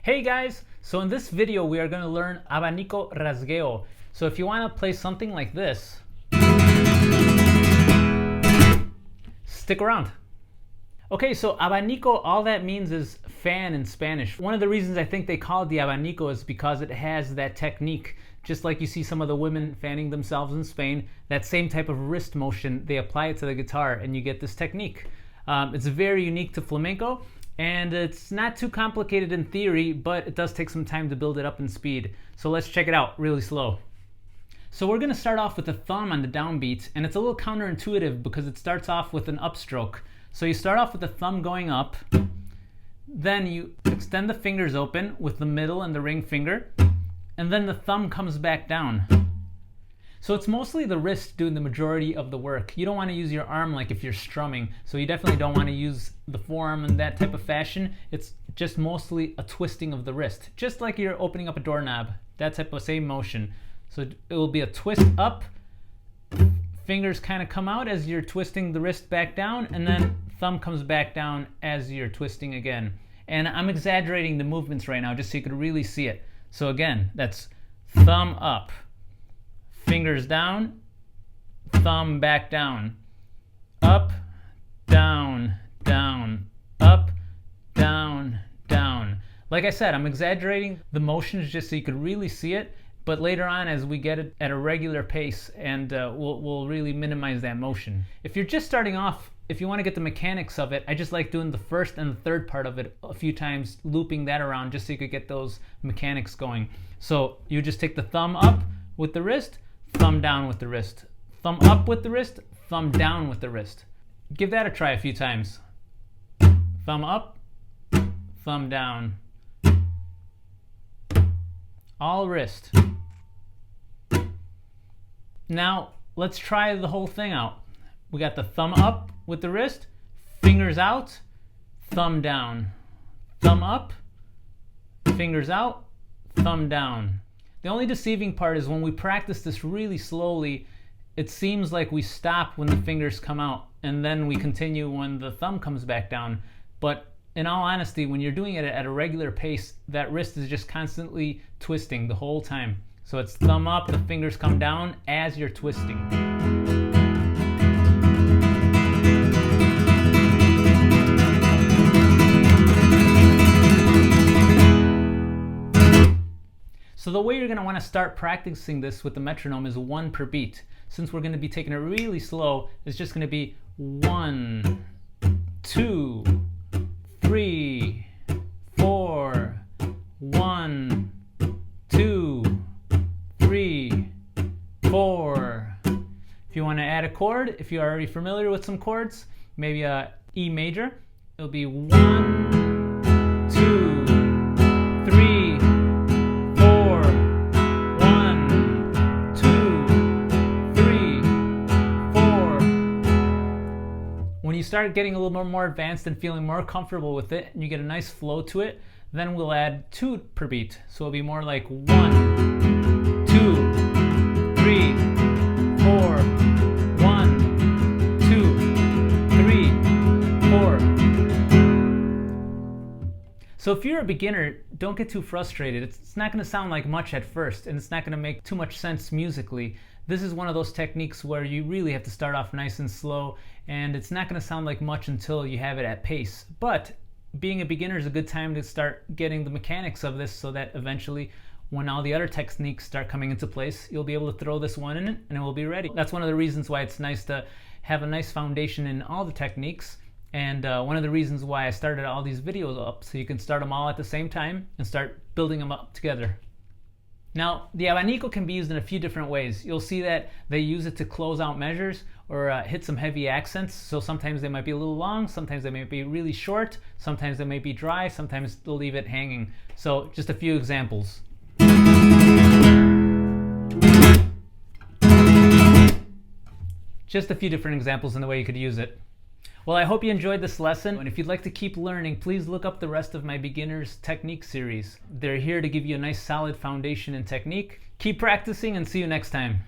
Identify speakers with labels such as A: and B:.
A: Hey guys, so in this video we are going to learn Abanico Rasgueo. So if you want to play something like this, stick around. Okay, so Abanico, all that means is fan in Spanish. One of the reasons I think they call it the Abanico is because it has that technique. Just like you see some of the women fanning themselves in Spain, that same type of wrist motion, they apply it to the guitar and you get this technique. It's very unique to flamenco. And it's not too complicated in theory, but it does take some time to build it up in speed. So let's check it out really slow. So we're going to start off with the thumb on the downbeat, and it's a little counterintuitive because it starts off with an upstroke. So you start off with the thumb going up, then you extend the fingers open with the middle and the ring finger, and then the thumb comes back down. So it's mostly the wrist doing the majority of the work. You don't want to use your arm like if you're strumming. So you definitely don't want to use the forearm in that type of fashion. It's just mostly a twisting of the wrist. Just like you're opening up a doorknob. That type of same motion. So it will be a twist up. Fingers kind of come out as you're twisting the wrist back down. And then thumb comes back down as you're twisting again. And I'm exaggerating the movements right now just so you could really see it. So again, that's thumb up. Fingers down, thumb back down, up, down, down, up, down, down. Like I said, I'm exaggerating the motions just so you could really see it, but later on as we get it at a regular pace, and we'll really minimize that motion. If you're just starting off, if you want to get the mechanics of it, I just like doing the first and the third part of it a few times, looping that around just so you could get those mechanics going. So you just take the thumb up with the wrist, thumb down with the wrist, thumb up with the wrist, thumb down with the wrist. Give that a try a few times. Thumb up, thumb down. All wrist. Now let's try the whole thing out. We got the thumb up with the wrist, fingers out, thumb down. Thumb up, fingers out, thumb down. The only deceiving part is when we practice this really slowly, it seems like we stop when the fingers come out and then we continue when the thumb comes back down. But in all honesty, when you're doing it at a regular pace, that wrist is just constantly twisting the whole time. So it's thumb up, the fingers come down as you're twisting. So the way you're going to want to start practicing this with the metronome is 1 per beat. Since we're going to be taking it really slow, it's just going to be 1, 2, 3, 4, 1, 2, 3, 4. If you want to add a chord, if you're already familiar with some chords, maybe a E major, it'll be 1, 2, 3, When you start getting a little more advanced and feeling more comfortable with it, and you get a nice flow to it, then we'll add 2 per beat. So it'll be more like 1, 2, 3, 4, 1, 2, 3, 4. So if you're a beginner, don't get too frustrated. It's not going to sound like much at first, and it's not going to make too much sense musically. This is one of those techniques where you really have to start off nice and slow, and it's not going to sound like much until you have it at pace. But being a beginner is a good time to start getting the mechanics of this so that eventually when all the other techniques start coming into place, you'll be able to throw this one in and it will be ready. That's one of the reasons why it's nice to have a nice foundation in all the techniques, and one of the reasons why I started all these videos up, so you can start them all at the same time and start building them up together. Now, the Abanico can be used in a few different ways. You'll see that they use it to close out measures or hit some heavy accents. So sometimes they might be a little long, sometimes they might be really short, sometimes they might be dry, sometimes they'll leave it hanging. So just a few examples. Just a few different examples in the way you could use it. Well, I hope you enjoyed this lesson, and if you'd like to keep learning, please look up the rest of my Beginners Technique series. They're here to give you a nice solid foundation in technique. Keep practicing and see you next time.